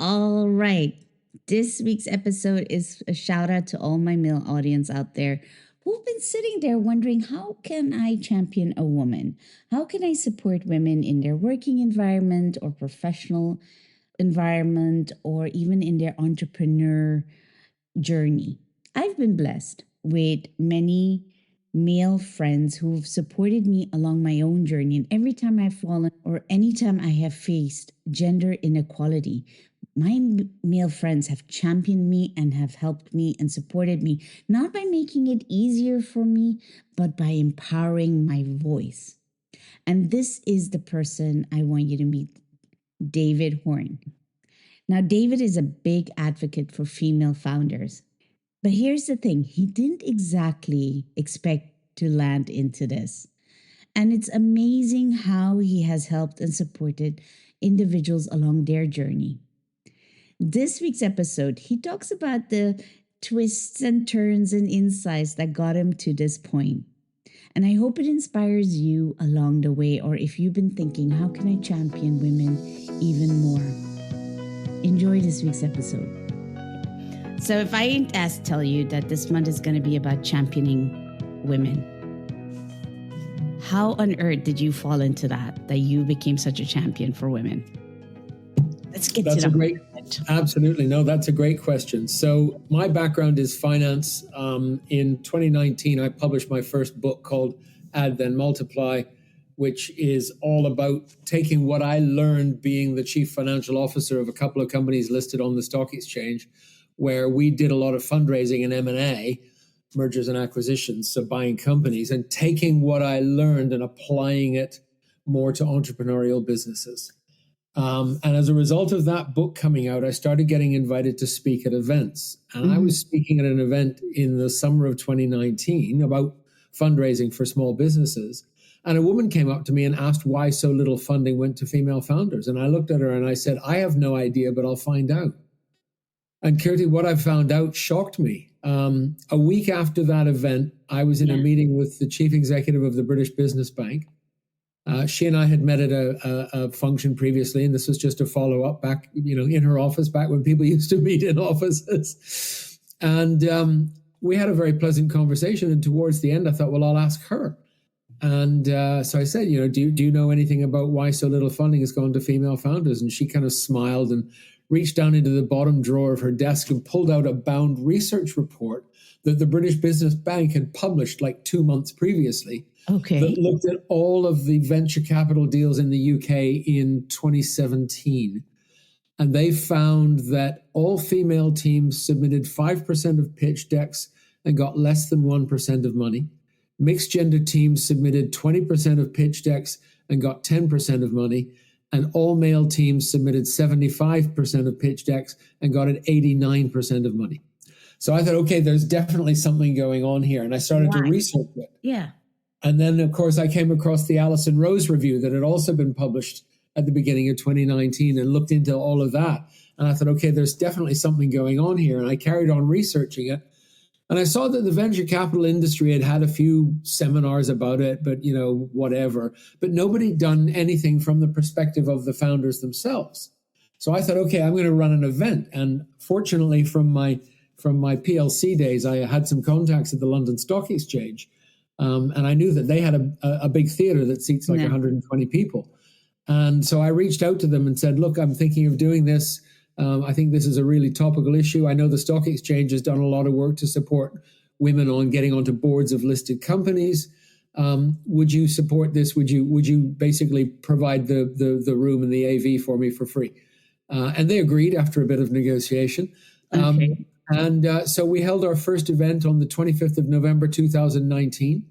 All right. This week's episode is a shout out to all my male audience out there who've been sitting there wondering, how can I champion a woman? How can I support women in their working environment or professional environment or even in their entrepreneur journey? I've been blessed with many male friends who've supported me along my own journey. And every time I've fallen or anytime I have faced gender inequality, my male friends have championed me and have helped me and supported me, not by making it easier for me, but by empowering my voice. And this is the person I want you to meet, David Horne. Now, David is a big advocate for female founders. But here's the thing, he didn't exactly expect to land into this. And it's amazing how he has helped and supported individuals along their journey. This week's episode, he talks about the twists and turns and insights that got him to this point. And I hope it inspires you along the way, or if you've been thinking, how can I champion women even more? Enjoy this week's episode. So if I ain't asked tell you that this month is going to be about championing women, how on earth did you fall into that you became such a champion for women? Let's get to that. Absolutely. No, that's a great question. So my background is finance. In 2019, I published my first book called Add Then Multiply, which is all about taking what I learned being the chief financial officer of a couple of companies listed on the stock exchange, where we did a lot of fundraising and M&A, mergers and acquisitions, so buying companies, and taking what I learned and applying it more to entrepreneurial businesses. And as a result of that book coming out, I started getting invited to speak at events. And I was speaking at an event in the summer of 2019 about fundraising for small businesses. And a woman came up to me and asked why so little funding went to female founders. And I looked at her and I said, I have no idea, but I'll find out. And Kirti, what I found out shocked me. A week after that event, I was in a meeting with the chief executive of the British Business Bank. She and I had met at a function previously, and this was just a follow-up back, in her office, back when people used to meet in offices. And we had a very pleasant conversation. And towards the end, I thought, well, I'll ask her. And so I said, do you know anything about why so little funding has gone to female founders? And she kind of smiled and reached down into the bottom drawer of her desk and pulled out a bound research report that the British Business Bank had published like 2 months previously. Okay. That looked at all of the venture capital deals in the UK in 2017. And they found that all female teams submitted 5% of pitch decks and got less than 1% of money. Mixed gender teams submitted 20% of pitch decks and got 10% of money. And all male teams submitted 75% of pitch decks and got an 89% of money. So I thought, okay, there's definitely something going on here. And I started to research it. Yeah. And then, of course, I came across the Alison Rose review that had also been published at the beginning of 2019 and looked into all of that. And I thought, okay, there's definitely something going on here. And I carried on researching it. And I saw that the venture capital industry had a few seminars about it, but, whatever. But nobody had done anything from the perspective of the founders themselves. So I thought, okay, I'm going to run an event. And fortunately, from my PLC days, I had some contacts at the London Stock Exchange. And I knew that they had a big theater that seats like 120 people. And so I reached out to them and said, look, I'm thinking of doing this. I think this is a really topical issue. I know the stock exchange has done a lot of work to support women on getting onto boards of listed companies. Would you support this? Would you basically provide the room and the AV for me for free? And they agreed after a bit of negotiation. Okay. And so we held our first event on the 25th of November, 2019.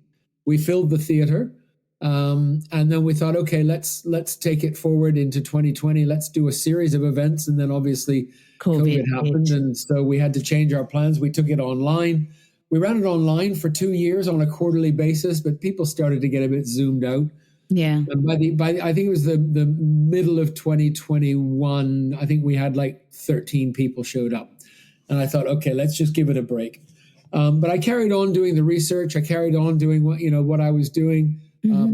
We filled the theater. And then we thought, okay, let's take it forward into 2020. Let's do a series of events. And then obviously COVID happened. And so we had to change our plans. We took it online. We ran it online for 2 years on a quarterly basis, but people started to get a bit zoomed out. Yeah. And by I think it was the middle of 2021, I think we had like 13 people showed up. And I thought, okay, let's just give it a break. But I carried on doing the research. I carried on doing what I was doing.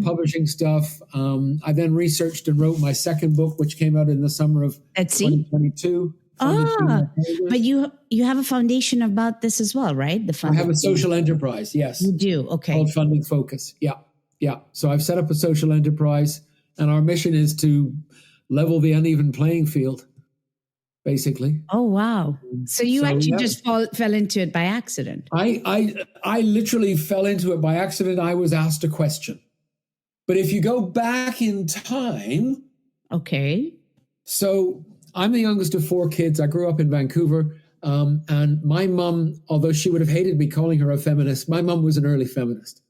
Publishing stuff. I then researched and wrote my second book, which came out in the summer of 2022. funded Ah, female but founders. you have a foundation about this as well, right? The I have funded a female. social enterprise, You yes, do. called Okay. Funding Focus. Yeah, yeah. So I've set up a social enterprise, and our mission is to level the uneven playing field, basically. Oh, wow. So you So actually yeah, just fell into it by accident. I literally fell into it by accident. I was asked a question. But if you go back in time, Okay. so I'm the youngest of four kids. I grew up in Vancouver. And my mom, although she would have hated me calling her a feminist, my mom was an early feminist.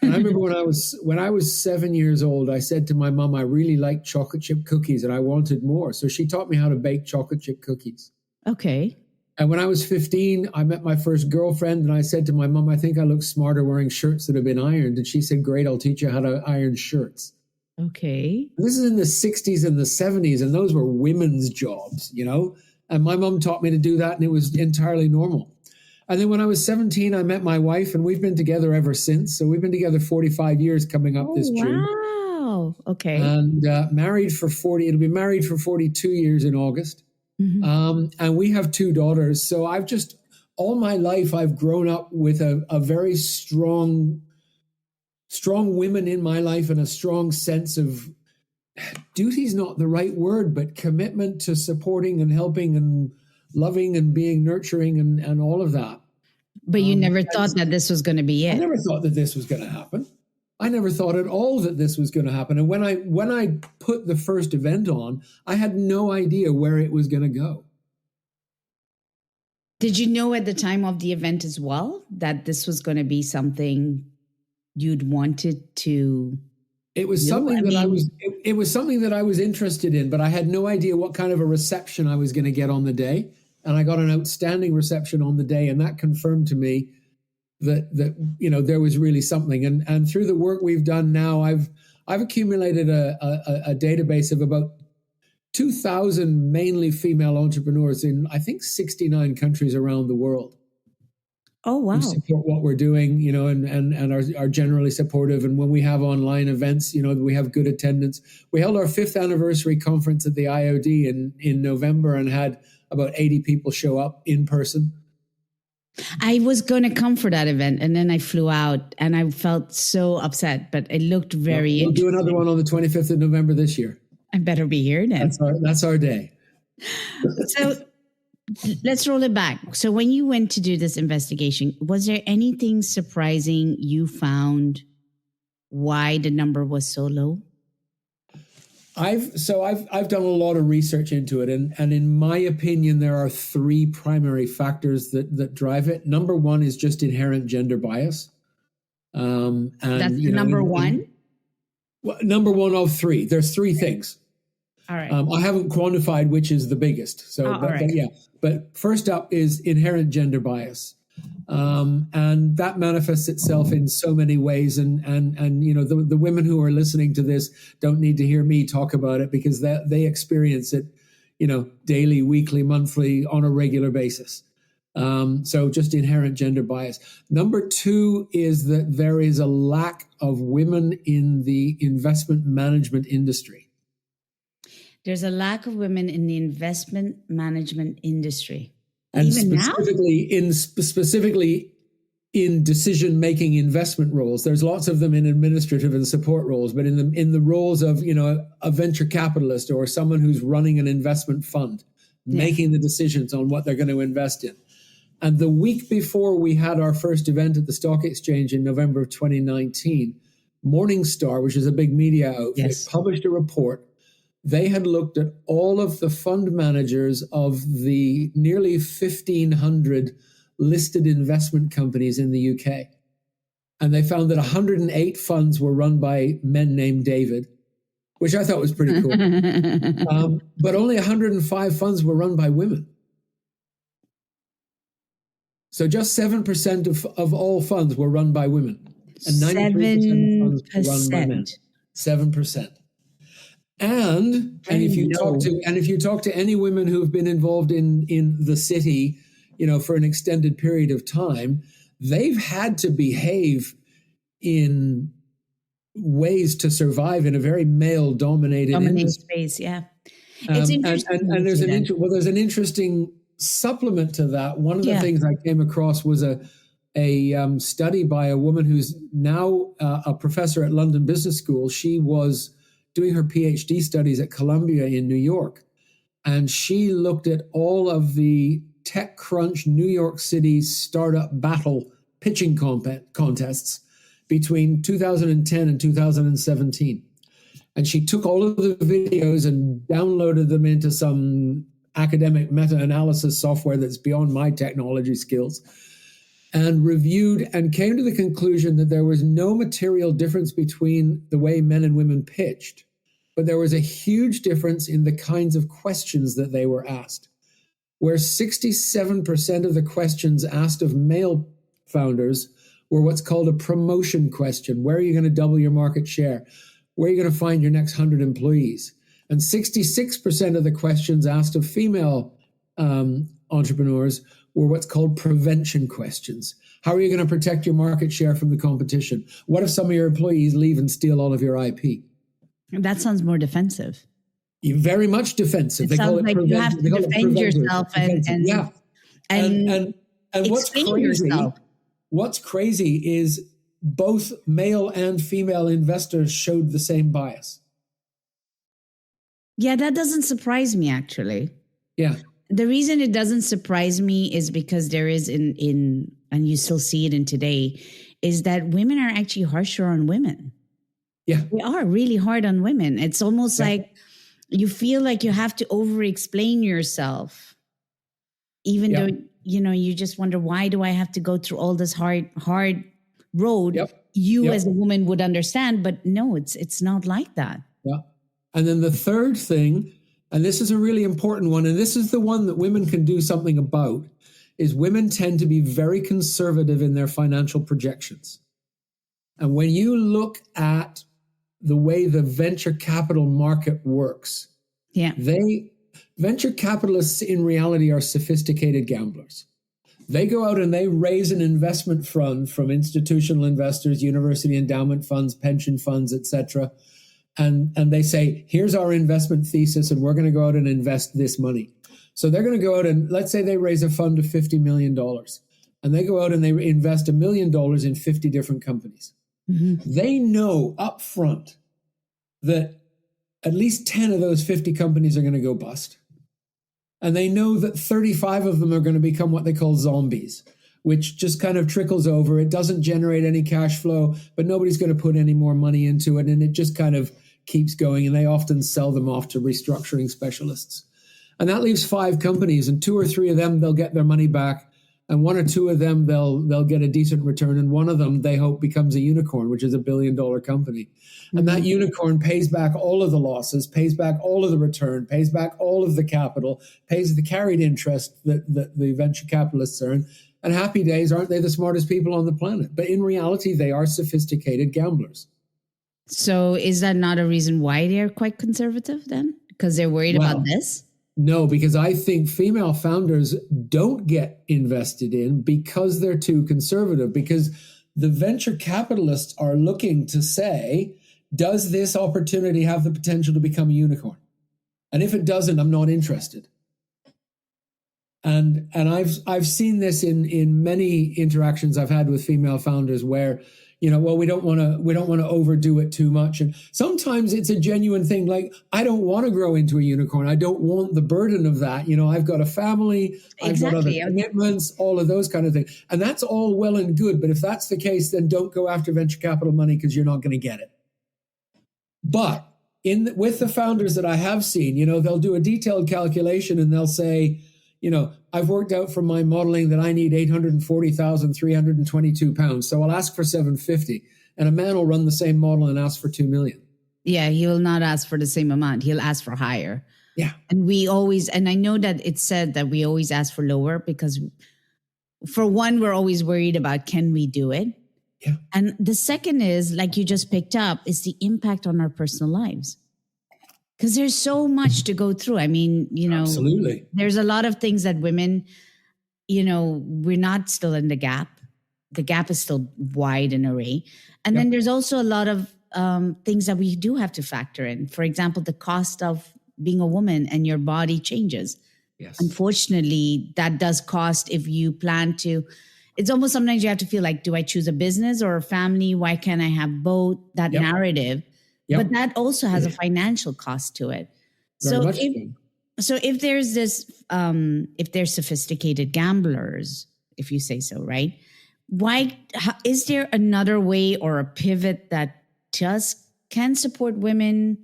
And I remember when I was 7 years old, I said to my mom, I really liked chocolate chip cookies and I wanted more. So she taught me how to bake chocolate chip cookies. Okay. And when I was 15, I met my first girlfriend and I said to my mom, I think I look smarter wearing shirts that have been ironed. And she said, great, I'll teach you how to iron shirts. Okay. This is in the 60s and the 70s, and those were women's jobs, you know? And my mom taught me to do that, and it was entirely normal. And then when I was 17, I met my wife, and we've been together ever since. So we've been together 45 years coming up Oh, this June. wow. Okay. And married for 40, it'll be married for 42 years in August. And we have two daughters. So I've just, all my life, I've grown up with a very strong women in my life and a strong sense of duty's not the right word, but commitment to supporting and helping and loving and being nurturing and all of that. But you never thought that this was going to be I it. never thought that this was going to happen. I never thought at all that this was going to happen. And when I put the first event on, I had no idea where it was going to go. Did you know at the time of the event as well that this was going to be something you'd wanted to? It was something it was something that I was interested in, but I had no idea what kind of a reception I was going to get on the day. And I got an outstanding reception on the day, and that confirmed to me that there was really something. And through the work we've done now, I've accumulated a database of about 2,000 mainly female entrepreneurs in I think 69 countries around the world. Oh, wow. Who support what we're doing, and are generally supportive. And when we have online events, we have good attendance. We held our 5th anniversary conference at the IOD in November and had about 80 people show up in person. I was going to come for that event, and then I flew out, and I felt so upset, but it looked very We'll do another one on the 25th of November this year. I better be here then. That's our day. So let's roll it back. So when you went to do this investigation, was there anything surprising you found why the number was so low? I've done a lot of research into it, and in my opinion, there are 3 primary factors that drive it. Number one is just inherent gender bias. And that's number one? Well, number one of 3. There's 3 things. All right. I haven't quantified which is the biggest. So, but yeah. But first up is inherent gender bias, and that manifests itself in so many ways. And the women who are listening to this don't need to hear me talk about it because they experience it, daily, weekly, monthly, on a regular basis. So just inherent gender bias. Number 2 is that there is a lack of women in the investment management industry. There's a lack of women in the investment management industry. And even specifically in decision-making investment roles. There's lots of them in administrative and support roles, but in the roles of, a venture capitalist or someone who's running an investment fund, making the decisions on what they're going to invest in. And the week before we had our first event at the Stock Exchange in November of 2019, Morningstar, which is a big media outfit, published a report. They had looked at all of the fund managers of the nearly 1,500 listed investment companies in the UK. And they found that 108 funds were run by men named David, which I thought was pretty cool. But only 105 funds were run by women. So just 7% of all funds were run by women. And 93% of funds were run by men. 7%. And if you talk to any women who have been involved in the city, for an extended period of time, they've had to behave in ways to survive in a very male-dominated industry. Space. Yeah. It's And interesting there's to that. there's an interesting supplement to that. One of the Yeah. things I came across was a study by a woman who's now a professor at London Business School. She was doing her PhD studies at Columbia in New York, and she looked at all of the TechCrunch New York City startup battle pitching contests between 2010 and 2017. And she took all of the videos and downloaded them into some academic meta-analysis software that's beyond my technology skills, and reviewed and came to the conclusion that there was no material difference between the way men and women pitched, but there was a huge difference in the kinds of questions that they were asked, where 67% of the questions asked of male founders were what's called a promotion question. Where are you going to double your market share? Where are you going to find your next 100 employees? And 66% of the questions asked of female entrepreneurs were what's called prevention questions. How are you going to protect your market share from the competition? What if some of your employees leave and steal all of your IP? That sounds more defensive. You're very much defensive. It sounds like you have to defend yourself yeah. And what's explain crazy, yourself. what's crazy is both male and female investors showed the same bias. Yeah, that doesn't surprise me, actually. Yeah. The reason it doesn't surprise me is because there is and you still see it in today, is that women are actually harsher on women. Yeah. They are really hard on women. It's almost like you feel like you have to over-explain yourself, even though, you just wonder, why do I have to go through all this hard road? You as a woman would understand, but no, it's not like that. Yeah. And then the third thing, and this is a really important one, and this is the one that women can do something about, is women tend to be very conservative in their financial projections. And when you look at the way the venture capital market works, venture capitalists in reality are sophisticated gamblers. They go out and they raise an investment fund from institutional investors, university endowment funds, pension funds, etc. And they say, here's our investment thesis, and we're going to go out and invest this money. So they're going to go out and, let's say they raise a fund of $50 million, and they go out and they invest $1 million in 50 different companies. Mm-hmm. They know up front that at least 10 of those 50 companies are going to go bust. And they know that 35 of them are going to become what they call zombies, which just kind of trickles over. It doesn't generate any cash flow, but nobody's going to put any more money into it. And it just kind of keeps going. And they often sell them off to restructuring specialists. And that leaves 5 companies, and 2 or 3 of them, they'll get their money back. And 1 or 2 of them, they'll get a decent return. And one of them, they hope, becomes a unicorn, which is $1 billion company. Mm-hmm. And that unicorn pays back all of the losses, pays back all of the return, pays back all of the capital, pays the carried interest that the venture capitalists earn. And happy days, aren't they the smartest people on the planet? But in reality, they are sophisticated gamblers. So is that not a reason why they're quite conservative then? Because they're worried about this? No, because I think female founders don't get invested in because they're too conservative, because the venture capitalists are looking to say, does this opportunity have the potential to become a unicorn? And if it doesn't, I'm not interested. And I've seen this in many interactions I've had with female founders where, we don't want to overdo it too much. And sometimes it's a genuine thing. Like, I don't want to grow into a unicorn. I don't want the burden of that. I've got a family, I've got other commitments, all of those kind of things. And that's all well and good. But if that's the case, then don't go after venture capital money, because you're not going to get it. But with the founders that I have seen, they'll do a detailed calculation and they'll say, I've worked out from my modeling that I need 840,322 pounds. So I'll ask for 750. And a man will run the same model and ask for 2 million. Yeah, he will not ask for the same amount. He'll ask for higher. Yeah. And I know that it's said that we always ask for lower because, for one, we're always worried about, can we do it? Yeah. And the second is, like you just picked up, is the impact on our personal lives. Because there's so much to go through. I mean, absolutely. There's a lot of things that women, we're not still in the gap. The gap is still wide and array. And then there's also a lot of things that we do have to factor in. For example, the cost of being a woman and your body changes. Yes. Unfortunately, that does cost if you plan to. It's almost sometimes you have to feel like, do I choose a business or a family? Why can't I have both? That Yep. narrative. Yep. But that also has a financial cost to it. Very So much if there's this, if there's sophisticated gamblers, if you say so, right? Is there another way or a pivot that just can support women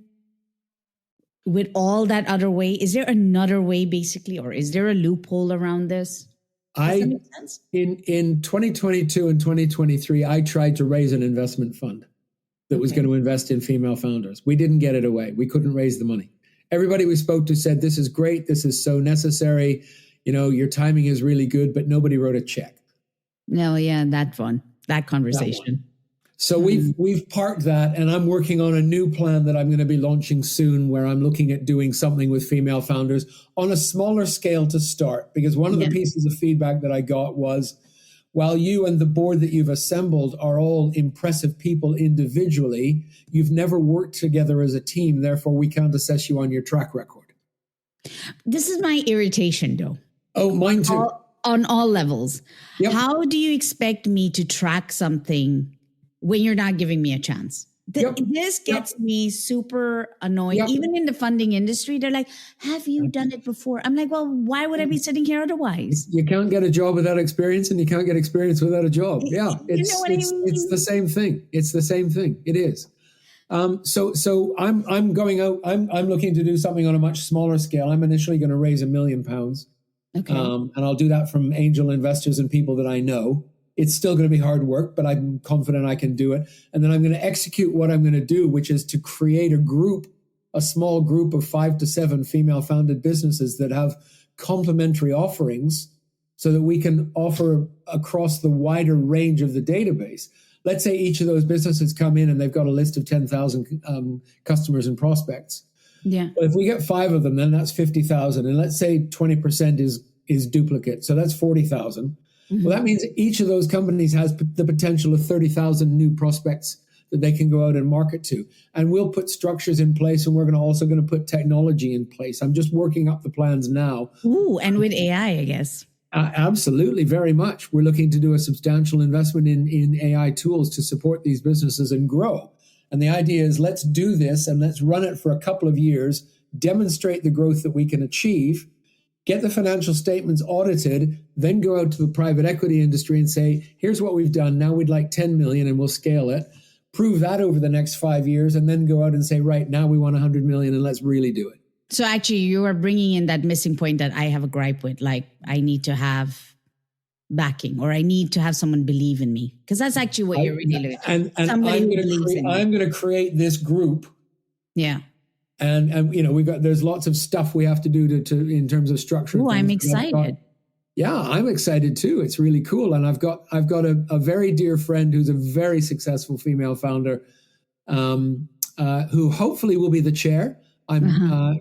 with all that other way? Is there another way basically, or is there a loophole around this? Does that make sense? In 2022 and 2023, I tried to raise an investment fund that was going to invest in female founders. We didn't get it away. We couldn't raise the money. Everybody we spoke to said, this is great. This is so necessary. Your timing is really good, but nobody wrote a check. No, yeah, that conversation. So we've parked that, and I'm working on a new plan that I'm going to be launching soon, where I'm looking at doing something with female founders on a smaller scale to start. Because one of the pieces of feedback that I got was, while you and the board that you've assembled are all impressive people individually, you've never worked together as a team. Therefore, we can't assess you on your track record. This is my irritation, though. Oh, mine too. On all levels. Yep. How do you expect me to track something when you're not giving me a chance? This gets me super annoyed. Even in the funding industry, they're like, have you done it before? I'm like, well, why would I be sitting here otherwise? You can't get a job without experience, and you can't get experience without a job. Yeah, it's the same thing. It's the same thing. It is. So I'm going out. I'm looking to do something on a much smaller scale. I'm initially going to raise £1 million. Okay. And I'll do that from angel investors and people that I know. It's still going to be hard work, but I'm confident I can do it. And then I'm going to execute what I'm going to do, which is to create a small group of 5 to 7 female-founded businesses that have complementary offerings so that we can offer across the wider range of the database. Let's say each of those businesses come in and they've got a list of 10,000 customers and prospects. Yeah. But if we get 5 of them, then that's 50,000. And let's say 20% is duplicate. So that's 40,000. Mm-hmm. Well, that means each of those companies has the potential of 30,000 new prospects that they can go out and market to. And we'll put structures in place, and we're also going to put technology in place. I'm just working up the plans now. Ooh, and with AI, I guess. Absolutely, very much. We're looking to do a substantial investment in AI tools to support these businesses and grow. And the idea is, let's do this and let's run it for a couple of years, demonstrate the growth that we can achieve, get the financial statements audited, then go out to the private equity industry and say, here's what we've done. Now we'd like 10 million and we'll scale it. Prove that over the next 5 years, and then go out and say, right, now we want 100 million and let's really do it. So actually you are bringing in that missing point that I have a gripe with. Like, I need to have backing, or I need to have someone believe in me, because that's actually what you're really looking for. And I'm going to create this group. Yeah. And there's lots of stuff we have to do to in terms of structure. Oh, I'm excited. I'm excited too. It's really cool. And I've got a very dear friend who's a very successful female founder, who hopefully will be the chair.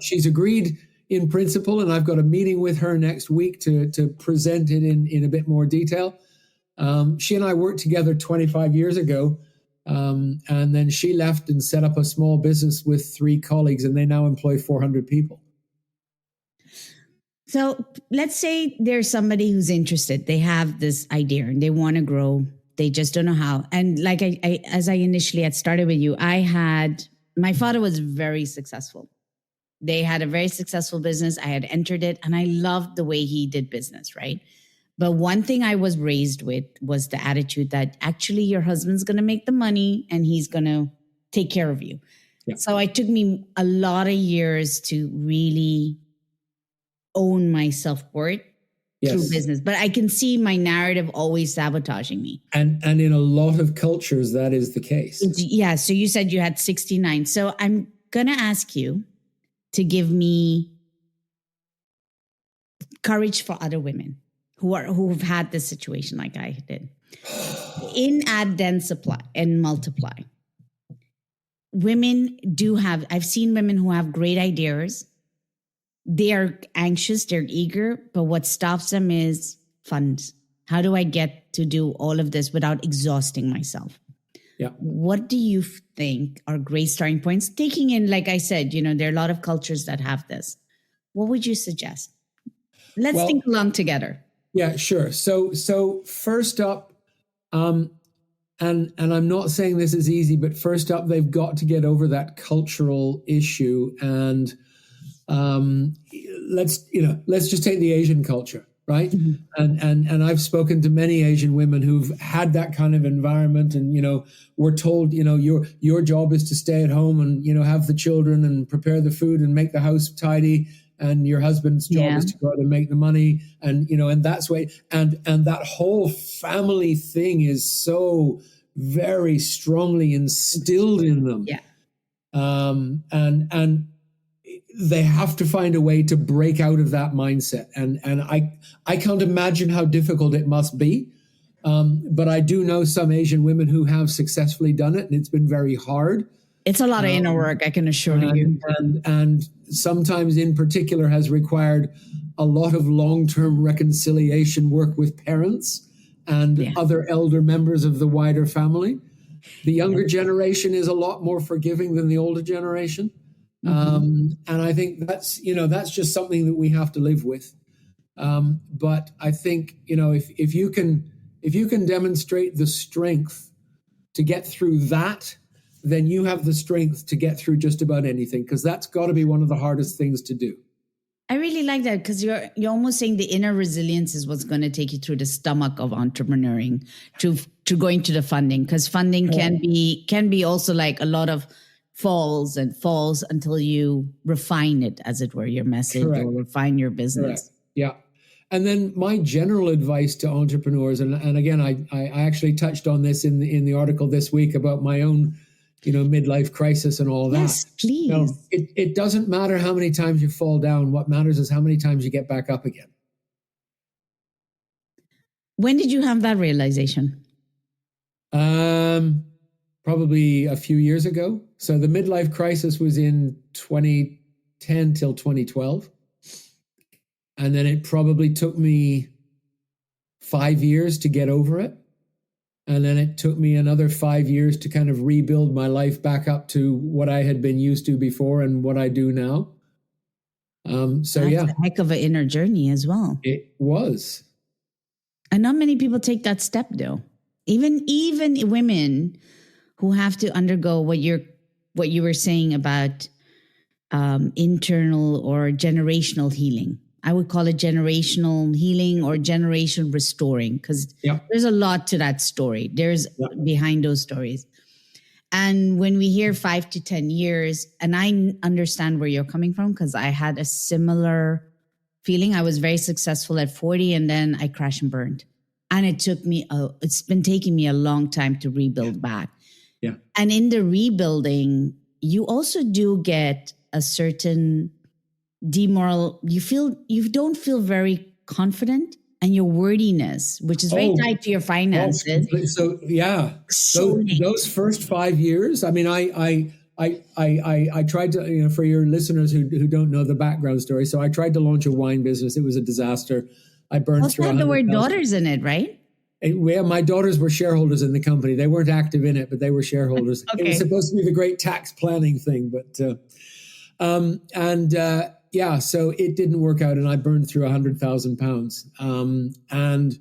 She's agreed in principle, and I've got a meeting with her next week to present it in a bit more detail. She and I worked together 25 years ago. And then she left and set up a small business with 3 colleagues, and they now employ 400 people. So let's say there's somebody who's interested. They have this idea and they want to grow. They just don't know how. And like as I initially had started with you, my father was very successful. They had a very successful business. I had entered it, and I loved the way he did business, right? But one thing I was raised with was the attitude that actually your husband's going to make the money and he's going to take care of you. Yeah. So it took me a lot of years to really own my self-worth through business. But I can see my narrative always sabotaging me. And in a lot of cultures, that is the case. So you said you had 69. So I'm going to ask you to give me courage for other women who've had this situation like I did. In add, then supply and multiply. Women I've seen women who have great ideas. They are anxious, they're eager, but what stops them is funds. How do I get to do all of this without exhausting myself? Yeah. What do you think are great starting points? Taking in, like I said, there are a lot of cultures that have this. What would you suggest? Let's think Well, along together. yeah, sure. So first up, and I'm not saying this is easy, but first up, they've got to get over that cultural issue. And let's just take the Asian culture, right? Mhm. And I've spoken to many Asian women who've had that kind of environment, and we're told, your job is to stay at home and have the children and prepare the food and make the house tidy, and your husband's job Yeah. is to go out and make the money, and that's way, and that whole family thing is so very strongly instilled in them. Yeah. And they have to find a way to break out of that mindset. And I can't imagine how difficult it must be. But I do know some Asian women who have successfully done it, and it's been very hard. It's a lot of inner work, I can assure you. And sometimes in particular has required a lot of long-term reconciliation work with parents and other elder members of the wider family. The younger generation is a lot more forgiving than the older generation. And I think that's just something that we have to live with. But I think, if you can demonstrate the strength to get through that, then you have the strength to get through just about anything, because that's got to be one of the hardest things to do. I really like that, because you're almost saying the inner resilience is what's going to take you through the stomach of entrepreneuring to going to the funding, because funding can be also like a lot of falls until you refine it, as it were, your message. Correct. Or refine your business. Correct. Yeah. And then my general advice to entrepreneurs, and again, I actually touched on this in the article this week about my own midlife crisis and all that. Yes, please. It doesn't matter how many times you fall down. What matters is how many times you get back up again. When did you have that realization? Probably a few years ago. So the midlife crisis was in 2010 till 2012. And then it probably took me 5 years to get over it. And then it took me another 5 years to kind of rebuild my life back up to what I had been used to before and what I do now. That's a heck of an inner journey as well. It was. And not many people take that step, though. Even women who have to undergo what you were saying about internal or generational healing. I would call it generational healing or generation restoring, because there's a lot to that story. There's behind those stories. And when we hear 5 to 10 years, and I understand where you're coming from, because I had a similar feeling. I was very successful at 40, and then I crashed and burned. And it's been taking me a long time to rebuild back. Yeah. And in the rebuilding, you also do get a certain you don't feel very confident, and your wordiness, which is very tied to your finances. So those first 5 years, I mean, I tried to, for your listeners who don't know the background story. So I tried to launch a wine business. It was a disaster. I burned through. Also had the word daughters in it, right? Yeah, my daughters were shareholders in the company. They weren't active in it, but they were shareholders. Okay. It was supposed to be the great tax planning thing, but so it didn't work out, and I burned through £100,000. And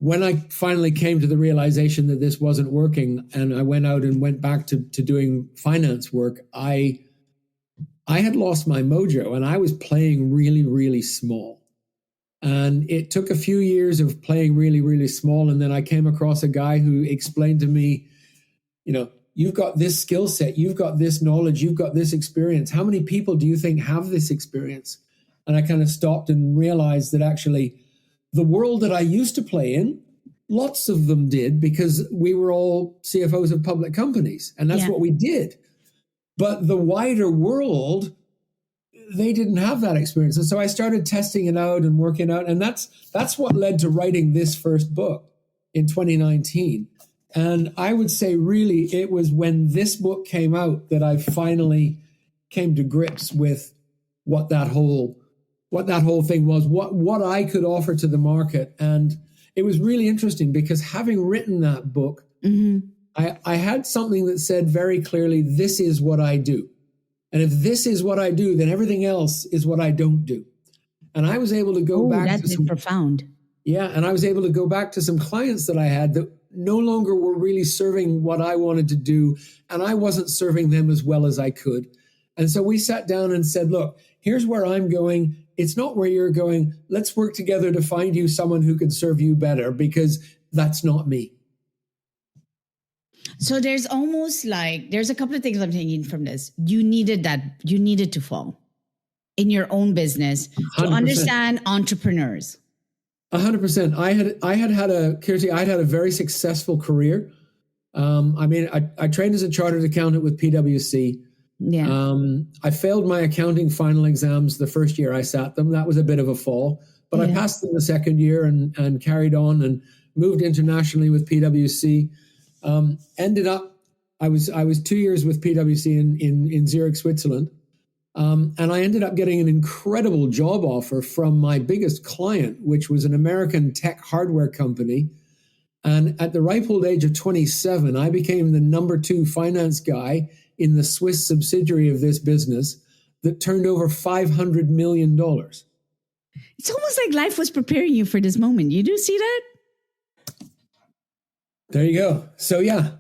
when I finally came to the realization that this wasn't working, and I went out and went back to doing finance work, I had lost my mojo, and I was playing really, really small. And it took a few years of playing really, really small. And then I came across a guy who explained to me, you've got this skill set, you've got this knowledge, you've got this experience. How many people do you think have this experience? And I kind of stopped and realized that actually the world that I used to play in, lots of them did, because we were all CFOs of public companies, and that's what we did. But the wider world, they didn't have that experience. And so I started testing it out and working out. And that's what led to writing this first book in 2019. And I would say really it was when this book came out that I finally came to grips with what that whole thing was, what I could offer to the market. And it was really interesting, because having written that book, I had something that said very clearly, this is what I do. And if this is what I do, then everything else is what I don't do. And I was able to go Oh, back that to is some, profound. yeah, and I was able to go back to some clients that I had that no longer were really serving what I wanted to do. And I wasn't serving them as well as I could. And so we sat down and said, look, here's where I'm going. It's not where you're going. Let's work together to find you someone who can serve you better, because that's not me. So there's almost like, there's a couple of things I'm taking from this. You needed to fall in your own business to 100%. understand entrepreneurs. 100%. I'd had a very successful career. I trained as a chartered accountant with PwC. Yeah. I failed my accounting final exams the first year I sat them. That was a bit of a fall, but I passed them the second year and carried on and moved internationally with PwC. Ended up, I was 2 years with PwC in Zurich, Switzerland. And I ended up getting an incredible job offer from my biggest client, which was an American tech hardware company. And at the ripe old age of 27, I became the number 2 finance guy in the Swiss subsidiary of this business that turned over $500 million. It's almost like life was preparing you for this moment. You do see that? There you go. So, yeah.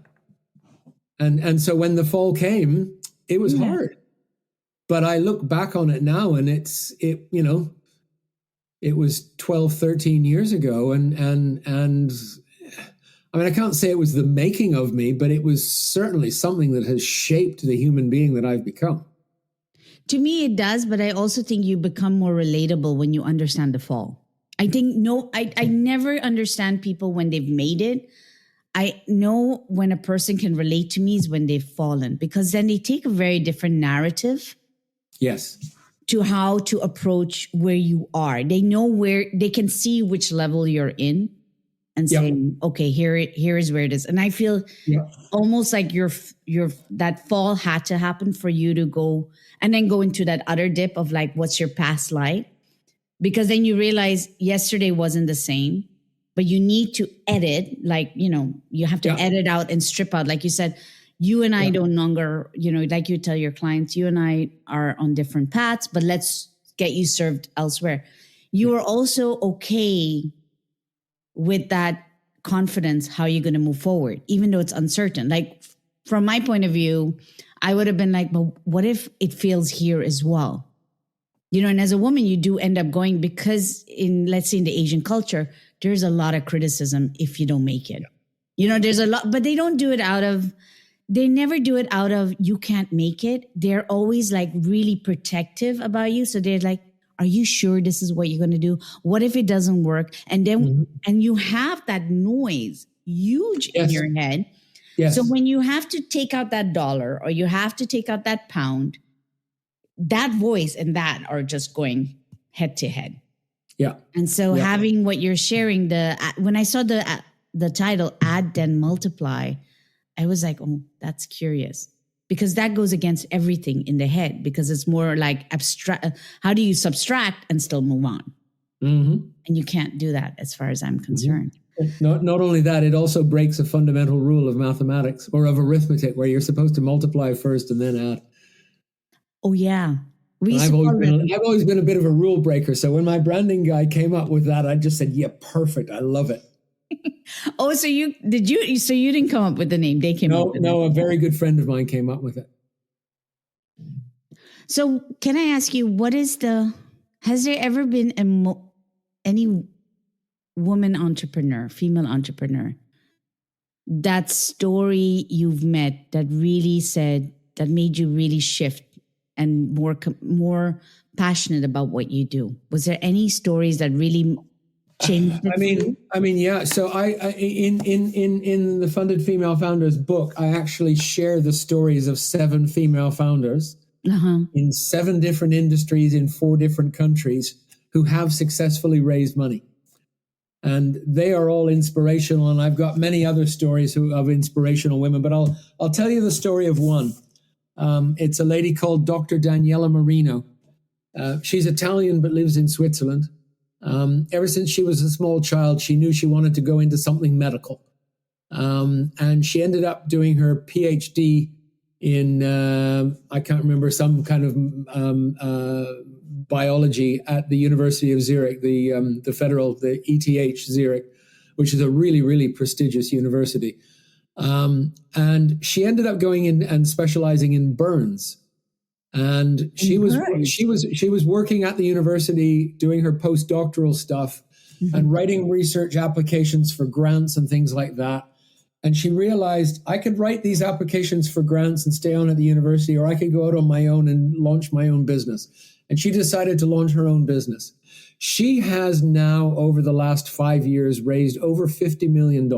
And so when the fall came, it was hard. But I look back on it now, and it was 12, 13 years ago. And I mean, I can't say it was the making of me, but it was certainly something that has shaped the human being that I've become. To me, it does, but I also think you become more relatable when you understand the fall. I think, I never understand people when they've made it. I know when a person can relate to me is when they've fallen, because then they take a very different narrative. Yes. To how to approach where you are. They know where they can see which level you're in and say, okay, here is where it is. And I feel almost like your that fall had to happen for you to go and then go into that other dip of like, what's your past life? Because then you realize yesterday wasn't the same, but you need to edit, like, you have to edit out and strip out. Like you said, you and I don't longer, like you tell your clients, you and I are on different paths, but let's get you served elsewhere. You are also okay with that confidence, how you're going to move forward, even though it's uncertain. Like from my point of view, I would have been like, but what if it fails here as well? And as a woman, you do end up going, because let's say in the Asian culture, there's a lot of criticism if you don't make it. There's a lot, but they don't do it they never do it out of you can't make it. They're always like really protective about you. So they're like, are you sure this is what you're going to do? What if it doesn't work? And then, and you have that noise huge in your head. Yes. So when you have to take out that dollar or you have to take out that pound, that voice and that are just going head to head. Yeah. And so having what you're sharing, when I saw the title, Add Then Multiply, I was like, oh, that's curious, because that goes against everything in the head, because it's more like abstract. How do you subtract and still move on? And you can't do that as far as I'm concerned. Not only that, it also breaks a fundamental rule of mathematics or of arithmetic, where you're supposed to multiply first and then add. Oh, yeah. I've always been a bit of a rule breaker. So when my branding guy came up with that, I just said, yeah, perfect. I love it. Oh, so you didn't come up with the name. They came up with it. No, a very good friend of mine came up with it. So can I ask you, has there ever been any woman entrepreneur, female entrepreneur, that story you've met that really that made you really shift and more passionate about what you do? Was there any stories that really changed it? I mean, yeah. So I in the Funded Female Founders book, I actually share the stories of 7 female founders in 7 different industries in 4 different countries who have successfully raised money. And they are all inspirational. And I've got many other stories of inspirational women, but I'll tell you the story of one. It's a lady called Dr. Daniela Marino. She's Italian, but lives in Switzerland. Ever since she was a small child, she knew she wanted to go into something medical. And she ended up doing her PhD in, I can't remember, some kind of biology at the University of Zurich, the ETH Zurich, which is a really, really prestigious university. And she ended up going in and specializing in burns. And she was working at the university doing her postdoctoral stuff and writing research applications for grants and things like that. And she realized I could write these applications for grants and stay on at the university, or I could go out on my own and launch my own business. And she decided to launch her own business. She has now, over the last 5 years, raised over $50 million.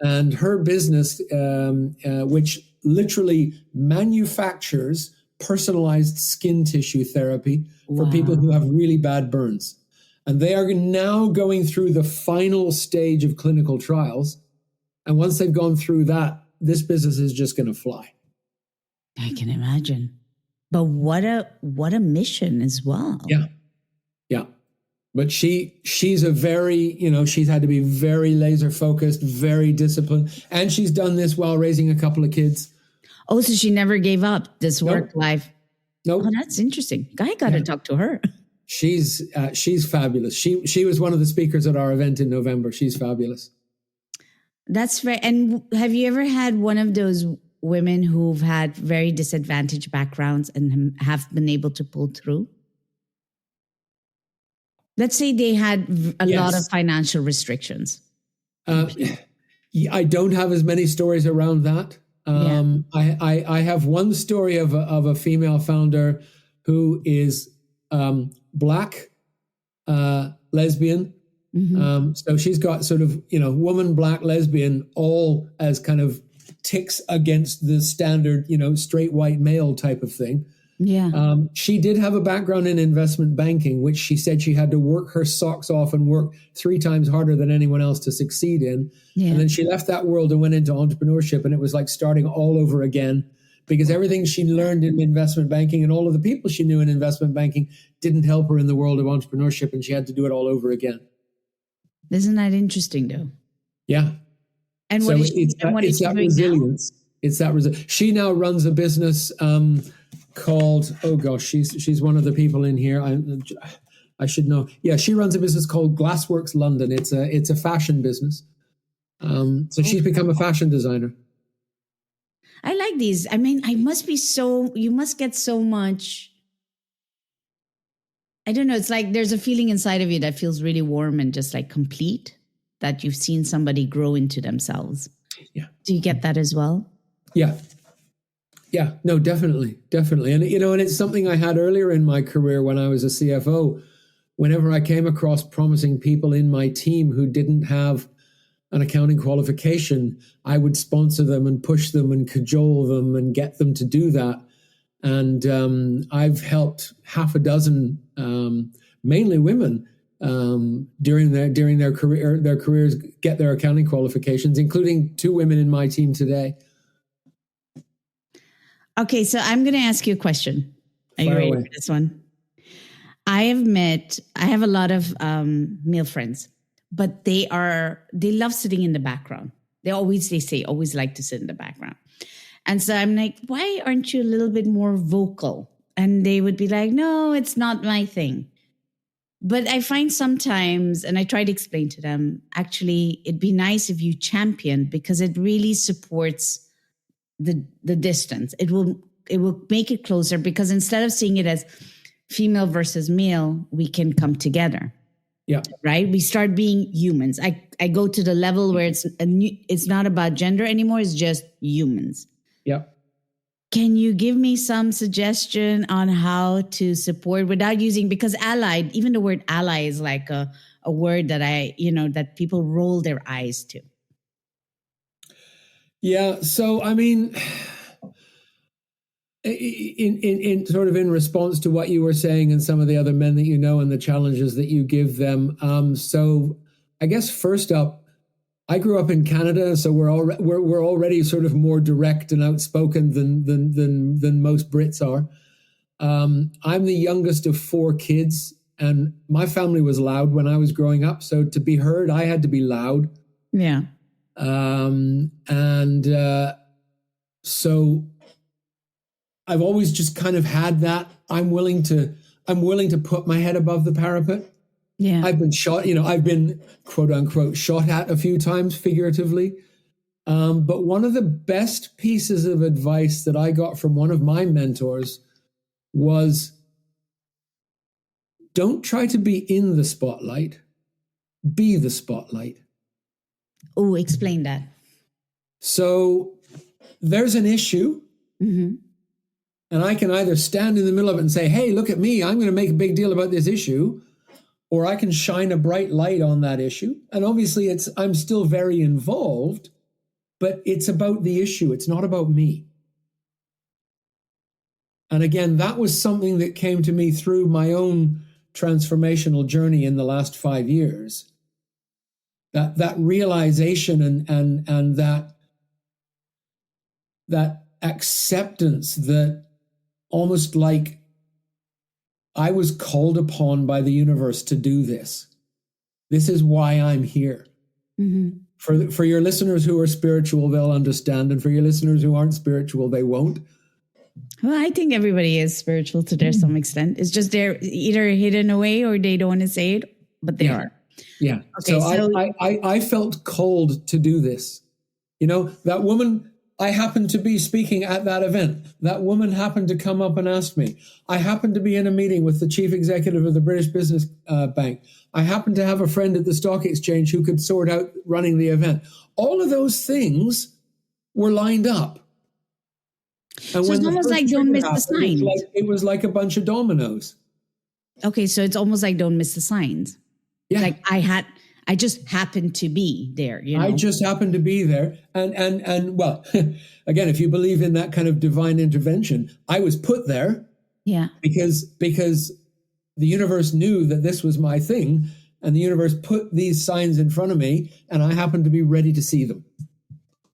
And her business, which literally manufactures personalized skin tissue therapy for people who have really bad burns. And they are now going through the final stage of clinical trials. And once they've gone through that, this business is just going to fly. I can imagine. But what a mission as well. Yeah. Yeah. But she's a very, she's had to be very laser focused, very disciplined. And she's done this while raising a couple of kids. Oh, so she never gave up this work life. Nope. Oh, that's interesting. I got to talk to her. She's fabulous. She was one of the speakers at our event in November. She's fabulous. That's right. And have you ever had one of those women who've had very disadvantaged backgrounds and have been able to pull through? Let's say they had a lot of financial restrictions. I don't have as many stories around that. I have one story of a female founder who is Black, lesbian. So she's got sort of, woman, Black, lesbian, all as kind of ticks against the standard, straight white male type of thing. Yeah. She did have a background in investment banking, which she said she had to work her socks off and work 3 times harder than anyone else to succeed in. Yeah. And then she left that world and went into entrepreneurship, and it was like starting all over again, because everything she learned in investment banking and all of the people she knew in investment banking didn't help her in the world of entrepreneurship, and she had to do it all over again. Isn't that interesting, though? Yeah. And what is she doing resilience. Now? It's that resilience. She now runs a business called, oh gosh, she's one of the people in here. I should know. Yeah, she runs a business called Glassworks London. It's a fashion business. So she's become a fashion designer. I like these. I mean, you must get so much. I don't know. It's like there's a feeling inside of you that feels really warm and just like complete, that you've seen somebody grow into themselves. Yeah. Do you get that as well? Yeah. Yeah, no, definitely. And, and it's something I had earlier in my career when I was a CFO. Whenever I came across promising people in my team who didn't have an accounting qualification, I would sponsor them and push them and cajole them and get them to do that. And I've helped half a dozen, mainly women, during their careers get their accounting qualifications, including 2 women in my team today. Okay, so I'm going to ask you a question. Are you ready for this one? I have a lot of male friends, but they love sitting in the background. They always like to sit in the background. And so I'm like, why aren't you a little bit more vocal? And they would be like, no, it's not my thing. But I find sometimes, and I try to explain to them, actually, it'd be nice if you champion, because it really supports the distance. It will make it closer, because instead of seeing it as female versus male, we can come together. Yeah. Right. We start being humans. I go to the level where it's not about gender anymore. It's just humans. Yeah. Can you give me some suggestion on how to support without using, because allied, even the word ally is like a word that that people roll their eyes to. Yeah. So, I mean, in sort of in response to what you were saying and some of the other men that you know and the challenges that you give them. So I guess first up, I grew up in Canada, so we're already sort of more direct and outspoken than most Brits are. I'm the youngest of 4 kids, and my family was loud when I was growing up. So to be heard, I had to be loud. Yeah. And so I've always just kind of had that. I'm willing to put my head above the parapet. Yeah. I've been shot, I've been quote unquote shot at a few times figuratively. But one of the best pieces of advice that I got from one of my mentors was, don't try to be in the spotlight, be the spotlight. Oh, explain that. So there's an issue, Mm-hmm. and I can either stand in the middle of it and say, hey, look at me, I'm going to make a big deal about this issue, or I can shine a bright light on that issue. And obviously I'm still very involved, but it's about the issue. It's not about me. And again, that was something that came to me through my own transformational journey in the last 5 years. That realization and that acceptance that almost like I was called upon by the universe to do this. This is why I'm here. Mm-hmm. For your listeners who are spiritual, they'll understand. And for your listeners who aren't spiritual, they won't. Well, I think everybody is spiritual to some extent. It's just they're either hidden away or they don't want to say it, but they are. Yeah. Okay, so I felt called to do this. That woman, I happened to be speaking at that event. That woman happened to come up and ask me. I happened to be in a meeting with the chief executive of the British Business Bank. I happened to have a friend at the stock exchange who could sort out running the event. All of those things were lined up. And so it's almost like don't miss the signs. It was like a bunch of dominoes. Okay, so it's almost like don't miss the signs. Yeah. Like I just happened to be there. I just happened to be there. And well, again, if you believe in that kind of divine intervention, I was put there. Yeah. Because the universe knew that this was my thing, and the universe put these signs in front of me, and I happened to be ready to see them.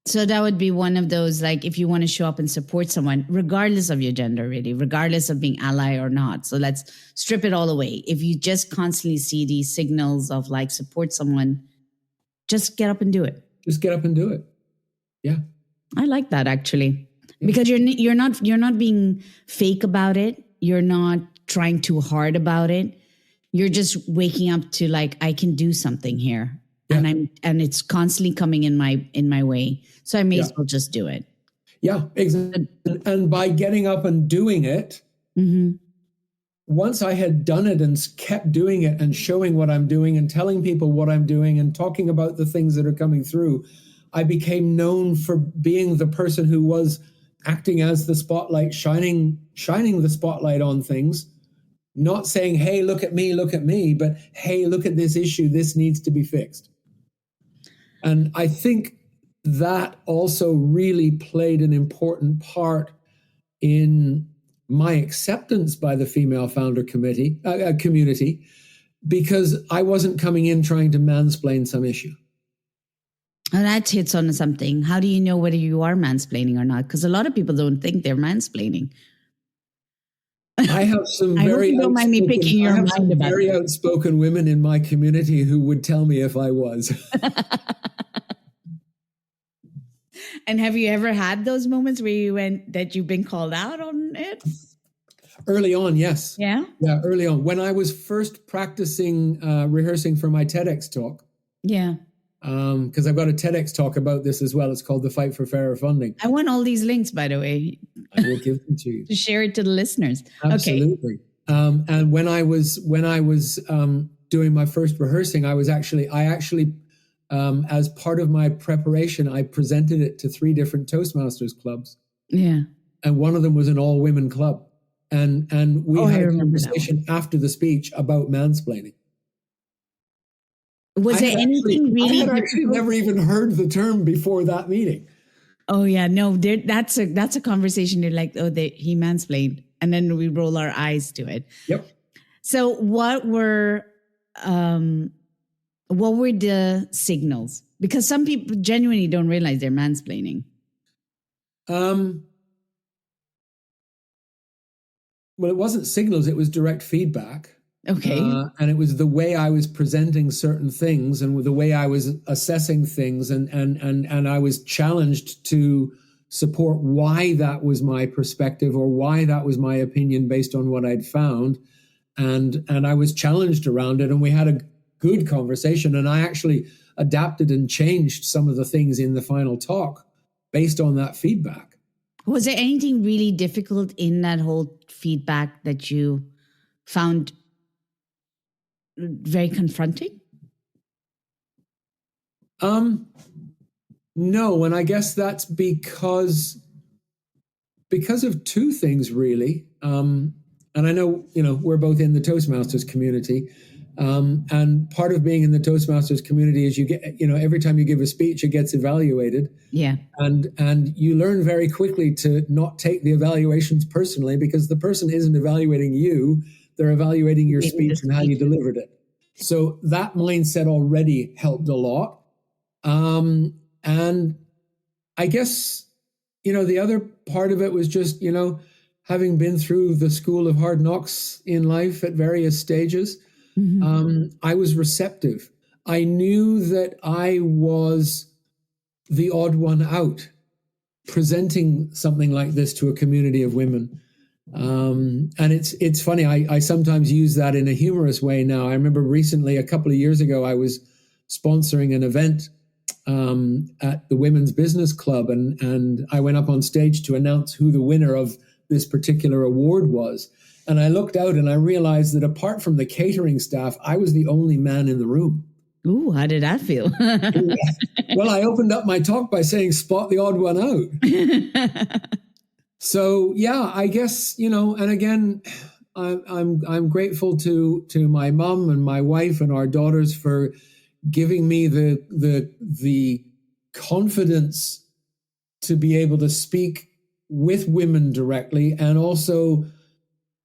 So that would be one of those, like, if you want to show up and support someone, regardless of your gender, really, regardless of being ally or not. So let's strip it all away. If you just constantly see these signals of like support someone, just get up and do it. Just get up and do it. Yeah. I like that, actually, because you're not being fake about it. You're not trying too hard about it. You're just waking up to like, I can do something here. Yeah. And it's constantly coming in my way. So I may as well just do it. Yeah, exactly. And by getting up and doing it, mm-hmm. once I had done it and kept doing it and showing what I'm doing and telling people what I'm doing and talking about the things that are coming through, I became known for being the person who was acting as the spotlight, shining the spotlight on things, not saying, hey, look at me, but hey, look at this issue, this needs to be fixed. And I think that also really played an important part in my acceptance by the female founder community, because I wasn't coming in trying to mansplain some issue. And that hits on something. How do you know whether you are mansplaining or not? Because a lot of people don't think they're mansplaining. I have some very don't mind me picking your mind about very outspoken women in my community who would tell me if I was. And have you ever had those moments where that you've been called out on it? Early on, yes. Yeah? Yeah, early on. When I was first practicing, rehearsing for my TEDx talk. Yeah. Because I've got a TEDx talk about this as well. It's called The Fight for Fairer Funding. I want all these links, by the way. I will give them to you. To share it to the listeners. Absolutely. Okay. And when I was doing my first rehearsing, I actually as part of my preparation, I presented it to 3 different Toastmasters clubs. Yeah. And one of them was an all-women club. And we had a conversation after the speech about mansplaining. Was there anything really? I had actually never even heard the term before that meeting. Oh yeah, no, that's a conversation. You're like, oh, he mansplained, and then we roll our eyes to it. Yep. So what were the signals? Because some people genuinely don't realize they're mansplaining. Well, it wasn't signals; it was direct feedback. Okay. And it was the way I was presenting certain things and the way I was assessing things, and I was challenged to support why that was my perspective or why that was my opinion based on what I'd found, and I was challenged around it, and we had a good conversation, and I actually adapted and changed some of the things in the final talk based on that feedback. Was there anything really difficult in that whole feedback that you found very confronting? No, and I guess that's because of two things really. And I know, we're both in the Toastmasters community. And part of being in the Toastmasters community is you get, every time you give a speech, it gets evaluated. Yeah. And you learn very quickly to not take the evaluations personally, because the person isn't evaluating you, they're evaluating your speech and how you delivered it. So that mindset already helped a lot. And I guess, the other part of it was just, having been through the school of hard knocks in life at various stages, I was receptive. I knew that I was the odd one out presenting something like this to a community of women. And it's funny, I sometimes use that in a humorous way now. I remember recently, a couple of years ago, I was sponsoring an event at the Women's Business Club, and I went up on stage to announce who the winner of this particular award was. And I looked out and I realized that apart from the catering staff, I was the only man in the room. Ooh, how did that feel? Well, I opened up my talk by saying, spot the odd one out. So, yeah, I guess, and again, I'm grateful to my mom and my wife and our daughters for giving me the confidence to be able to speak with women directly, and also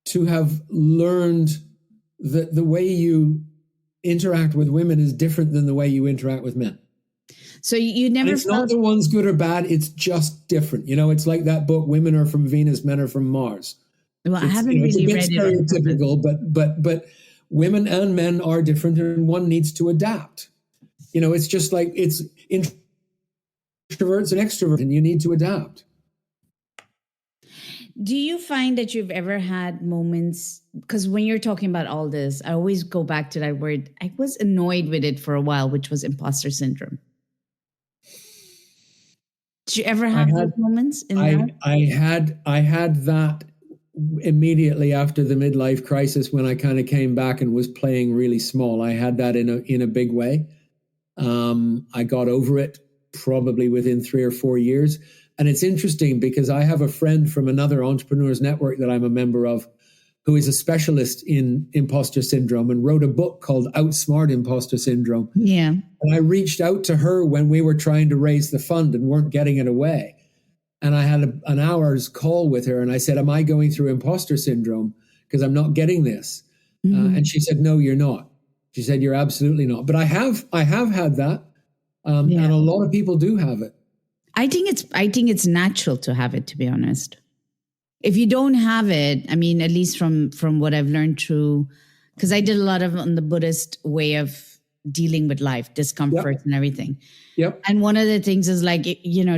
to have learned that the way you interact with women is different than the way you interact with men. So you never and it's not that one's good or bad, it's just different. It's like that book, Women Are From Venus, Men Are From Mars. Well, I haven't really read it. It's a bit stereotypical, but women and men are different, and one needs to adapt. It's just like it's introverts and extroverts, and you need to adapt. Do you find that you've ever had moments, because when you're talking about all this, I always go back to that word. I was annoyed with it for a while, which was imposter syndrome. Did you ever have those moments in that? I had that immediately after the midlife crisis, when I kind of came back and was playing really small. I had that in a big way. I got over it probably within 3 or 4 years. And it's interesting because I have a friend from another entrepreneurs network that I'm a member of, who is a specialist in imposter syndrome and wrote a book called Outsmart Imposter Syndrome. Yeah. And I reached out to her when we were trying to raise the fund and weren't getting it away. And I had an hour's call with her, and I said, am I going through imposter syndrome because I'm not getting this? And she said, no, you're not. She said, you're absolutely not. But I have had that. And a lot of people do have it. I think it's natural to have it, to be honest. If you don't have it, I mean, at least from what I've learned through, because I did a lot of on the Buddhist way of dealing with life, discomfort and everything. Yep. And one of the things is like,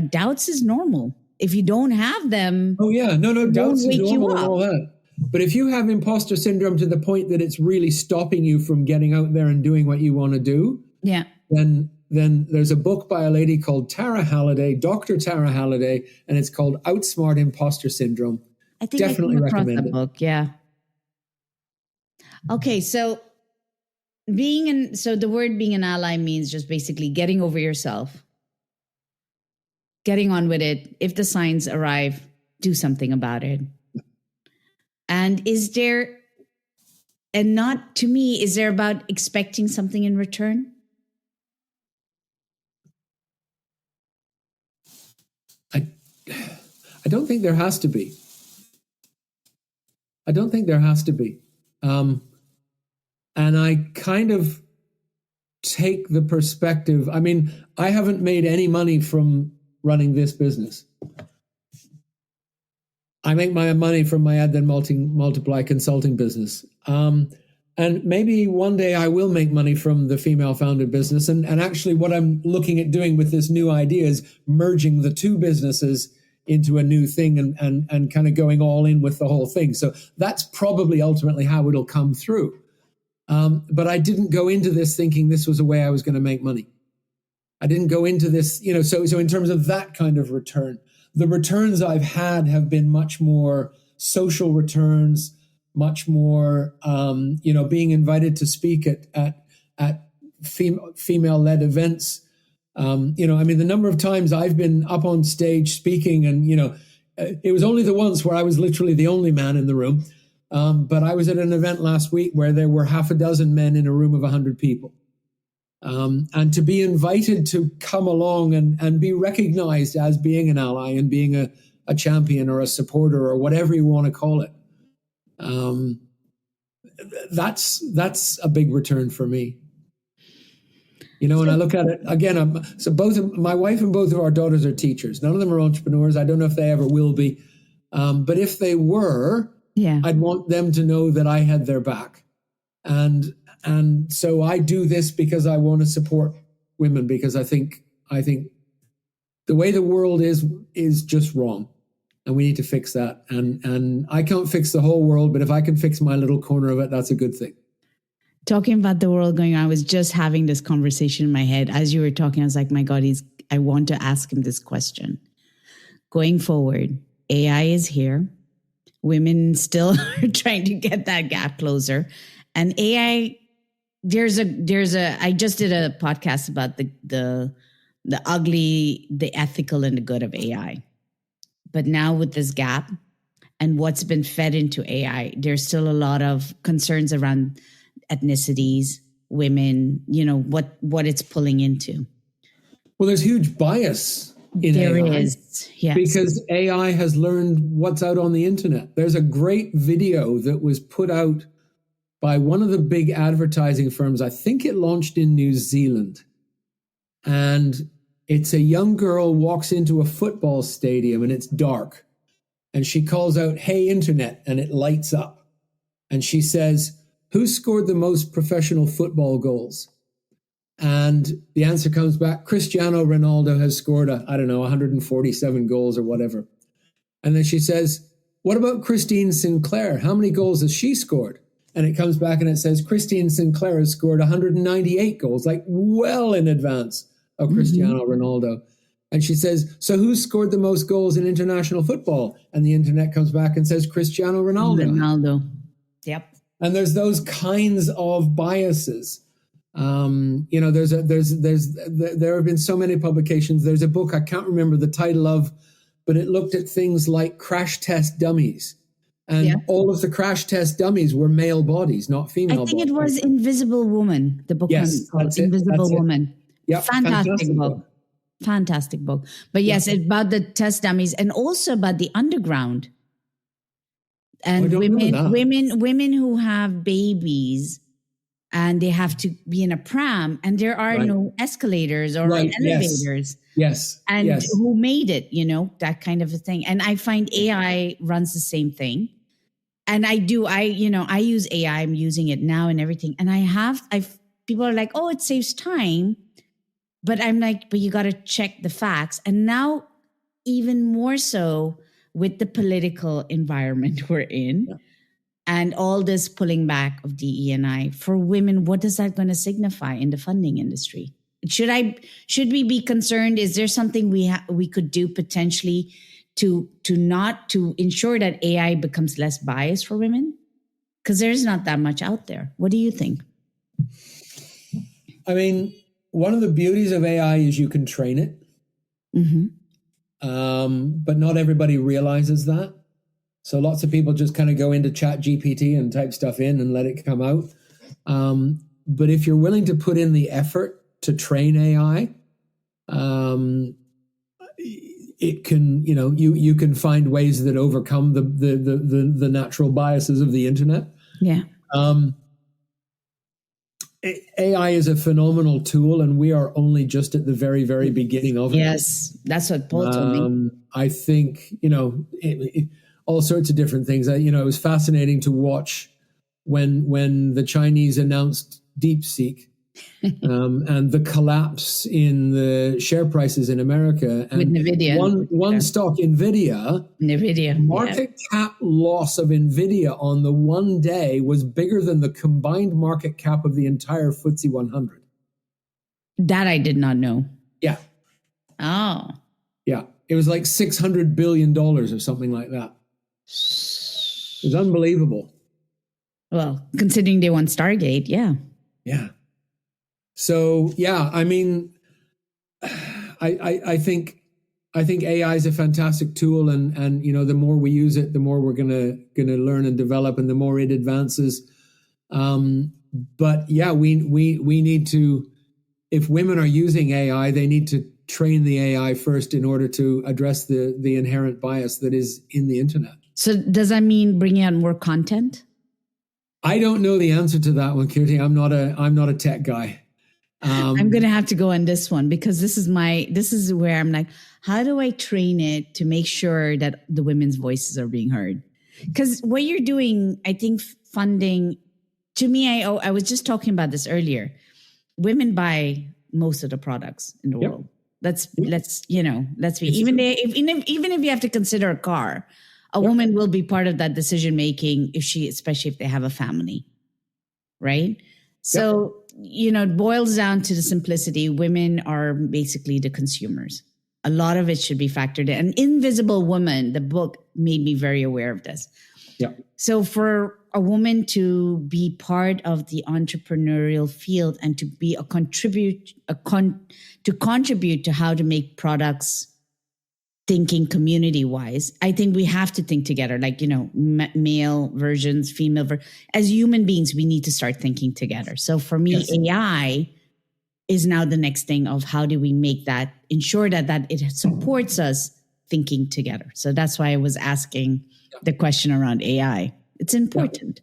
doubts is normal. If you don't have them. Oh yeah, no, doubts is normal and all that. But if you have imposter syndrome to the point that it's really stopping you from getting out there and doing what you want to do, then there's a book by a lady called Tara Halliday, Dr. Tara Halliday, and it's called Outsmart Imposter Syndrome. I think definitely recommend that book. Yeah. Okay, so the word being an ally means just basically getting over yourself, getting on with it. If the signs arrive, do something about it. And is there about expecting something in return? I don't think there has to be. And I kind of take the perspective. I mean, I haven't made any money from running this business. I make my money from my Add Then Multiply consulting business. And maybe one day I will make money from the female founded business. And actually, what I'm looking at doing with this new idea is merging the two businesses into a new thing and kind of going all in with the whole thing. So that's probably ultimately how it'll come through. But I didn't go into this thinking this was a way I was going to make money. I didn't go into this, so in terms of that kind of return, the returns I've had have been much more social returns, much more, being invited to speak at female-led events. The number of times I've been up on stage speaking, and it was only the once where I was literally the only man in the room. But I was at an event last week where there were half a dozen men in a room of 100 people. And to be invited to come along and be recognized as being an ally and being a champion or a supporter or whatever you want to call it, that's a big return for me. And I look at it again. So both of my wife and both of our daughters are teachers. None of them are entrepreneurs. I don't know if they ever will be. But if they were, I'd want them to know that I had their back. And so I do this because I want to support women, because I think the way the world is just wrong, and we need to fix that. And I can't fix the whole world, but if I can fix my little corner of it, that's a good thing. Talking about the world going on, I was just having this conversation in my head as you were talking. I was like, my God, I want to ask him this question. Going forward, AI is here. Women still are trying to get that gap closer, and AI. I just did a podcast about the ugly, the ethical, and the good of AI. But now with this gap and what's been fed into AI, there's still a lot of concerns around ethnicities, women, what it's pulling into. Well, there's huge bias in AI. There is, yes. Because AI has learned what's out on the internet. There's a great video that was put out by one of the big advertising firms. I think it launched in New Zealand. And it's a young girl walks into a football stadium and it's dark. And she calls out, "Hey, internet," and it lights up. And she says, "Who scored the most professional football goals?" And the answer comes back, "Cristiano Ronaldo has scored, 147 goals or whatever." And then she says, "What about Christine Sinclair? How many goals has she scored?" And it comes back and it says, "Christine Sinclair has scored 198 goals, like well in advance of Cristiano Ronaldo." And she says, "So who scored the most goals in international football?" And the internet comes back and says, "Cristiano Ronaldo." Yep. And there's those kinds of biases. There have been so many publications. There's a book I can't remember the title of, but it looked at things like crash test dummies. And all of the crash test dummies were male bodies, not female bodies. I think it was Invisible Woman, the book called Invisible Woman. Yeah, fantastic book. Fantastic book. But yes, it's about the test dummies and also about the underground. And women who have babies and they have to be in a pram and there are no escalators or elevators. Yes. And who made it, that kind of a thing. And I find AI runs the same thing. And I use AI, I'm using it now and everything. And people are like, "Oh, it saves time." But I'm like, but you got to check the facts. And now even more so with the political environment we're in and all this pulling back of DE&I for women, what is that going to signify in the funding industry? Should we be concerned? Is there something we could do potentially to ensure that AI becomes less biased for women? Because there's not that much out there. What do you think? I mean, one of the beauties of AI is you can train it. But not everybody realizes that. So lots of people just kind of go into Chat GPT and type stuff in and let it come out. But if you're willing to put in the effort to train AI, it can, you can find ways that overcome the natural biases of the internet. Yeah. AI is a phenomenal tool, and we are only just at the very, very beginning of it. Yes, that's what Paul told me. I think, all sorts of different things. It was fascinating to watch when the Chinese announced DeepSeek, and the collapse in the share prices in America, With and Nvidia. one stock, Nvidia, market cap loss of Nvidia on the one day was bigger than the combined market cap of the entire FTSE 100. That I did not know. Yeah. Oh. Yeah. It was like $600 billion or something like that. It was unbelievable. Well, considering they won Stargate, yeah. Yeah. So, yeah, I mean, I think AI is a fantastic tool, and the more we use it, the more we're gonna learn and develop, and the more it advances. But yeah, we need to. If women are using AI, they need to train the AI first in order to address the inherent bias that is in the internet. So does that mean bringing out more content? I don't know the answer to that one, Kirti. I'm not a tech guy. I'm going to have to go on this one, because this is where I'm like, how do I train it to make sure that the women's voices are being heard? Because what you're doing, I think funding, to me, I was just talking about this earlier. Women buy most of the products in the world. Let's be, even if you have to consider a car, a woman will be part of that decision making especially if they have a family, right? So, it boils down to the simplicity. Women are basically the consumers. A lot of it should be factored in. An Invisible Woman, the book, made me very aware of this. Yeah. So for a woman to be part of the entrepreneurial field and to be to contribute to how to make products thinking community-wise, I think we have to think together, like, male versions, female as human beings, we need to start thinking together. So for me, AI is now the next thing of how do we make that, ensure that it supports us thinking together. So that's why I was asking the question around AI. It's important.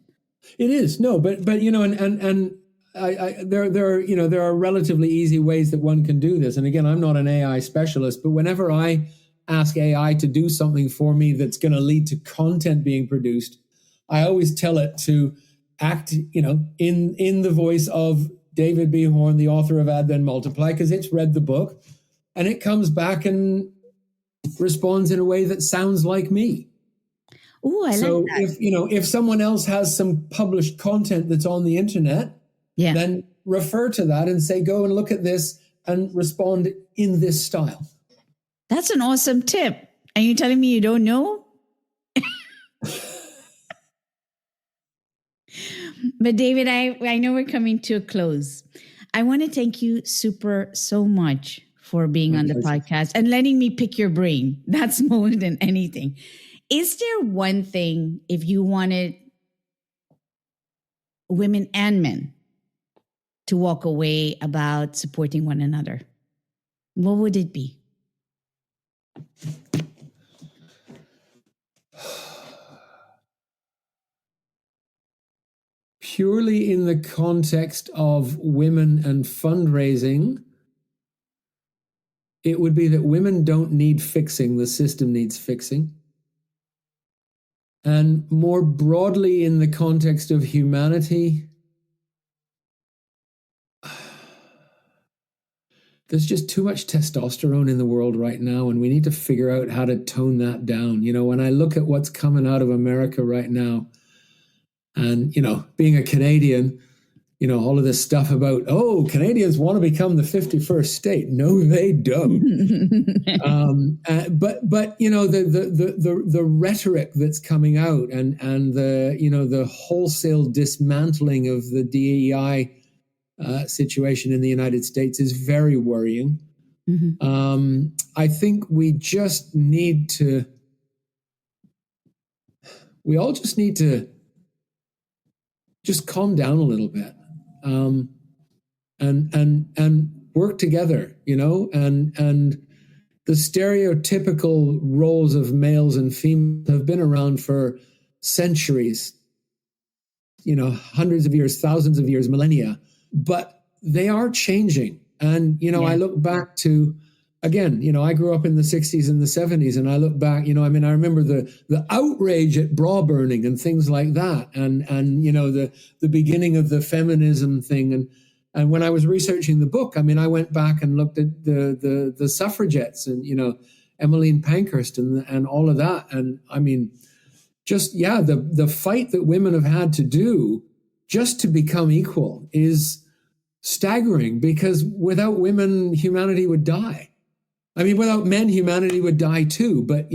It is. No, but and there are relatively easy ways that one can do this. And again, I'm not an AI specialist, but whenever I ask AI to do something for me that's going to lead to content being produced, I always tell it to act, in the voice of David B. Horne, the author of Add Then Multiply, because it's read the book and it comes back and responds in a way that sounds like me. Oh, I like that. If someone else has some published content that's on the internet, then refer to that and say, go and look at this and respond in this style. That's an awesome tip. And you're telling me you don't know? But David, I know we're coming to a close. I want to thank you so much for being on the podcast and letting me pick your brain. That's more than anything. Is there one thing, if you wanted women and men to walk away about supporting one another, what would it be? Purely in the context of women and fundraising, it would be that women don't need fixing, the system needs fixing. And more broadly in the context of humanity, there's just too much testosterone in the world right now, and we need to figure out how to tone that down. When I look at what's coming out of America right now, and, being a Canadian, all of this stuff about, Canadians want to become the 51st state. No, they don't. But the rhetoric that's coming out and the wholesale dismantling of the DEI situation in the United States is very worrying. Mm-hmm. I think we all just need to just calm down a little bit, and work together, and the stereotypical roles of males and females have been around for centuries, hundreds of years, thousands of years, millennia, but they are changing. And, I look back to again, I grew up in the 60s and the 70s, and I look back, I remember the outrage at bra burning and things like that, and the beginning of the feminism thing, and when I was researching the book, I went back and looked at the suffragettes and Emmeline Pankhurst and all of that, and the fight that women have had to do just to become equal is staggering, because without women, humanity would die. Without men, humanity would die too. But,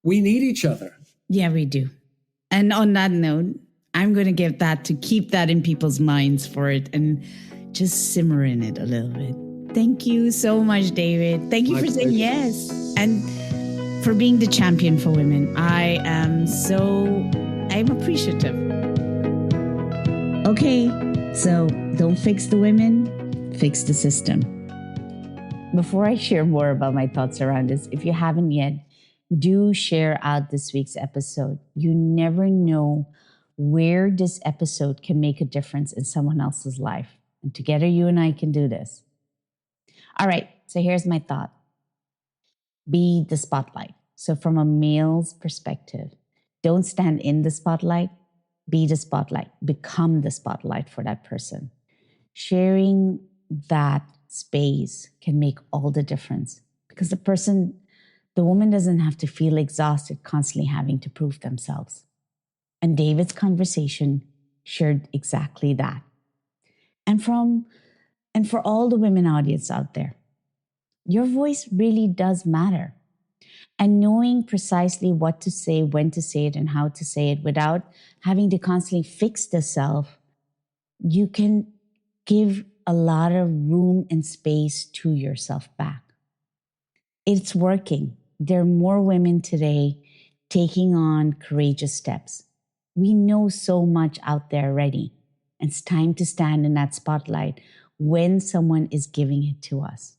we need each other. Yeah, we do. And on that note, I'm going to give that to keep that in people's minds for it and just simmer in it a little bit. Thank you so much, David. Thank you for saying yes. And for being the champion for women. I'm appreciative. Okay, so don't fix the women, fix the system. Before I share more about my thoughts around this, if you haven't yet, do share out this week's episode. You never know where this episode can make a difference in someone else's life. And together, you and I can do this. All right, so here's my thought. Be the spotlight. So from a male's perspective, don't stand in the spotlight, be the spotlight, become the spotlight for that person. Sharing that space can make all the difference, because the woman doesn't have to feel exhausted constantly having to prove themselves. And David's conversation shared exactly that. And for all the women audience out there, your voice really does matter. And knowing precisely what to say, when to say it, and how to say it without having to constantly fix the self, you can give a lot of room and space to yourself back. It's working. There are more women today taking on courageous steps. We know so much out there already. It's time to stand in that spotlight when someone is giving it to us.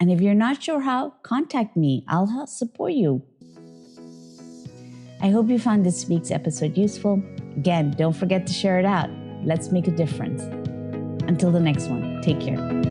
And if you're not sure how, contact me. I'll help support you. I hope you found this week's episode useful. Again, don't forget to share it out. Let's make a difference. Until the next one, take care.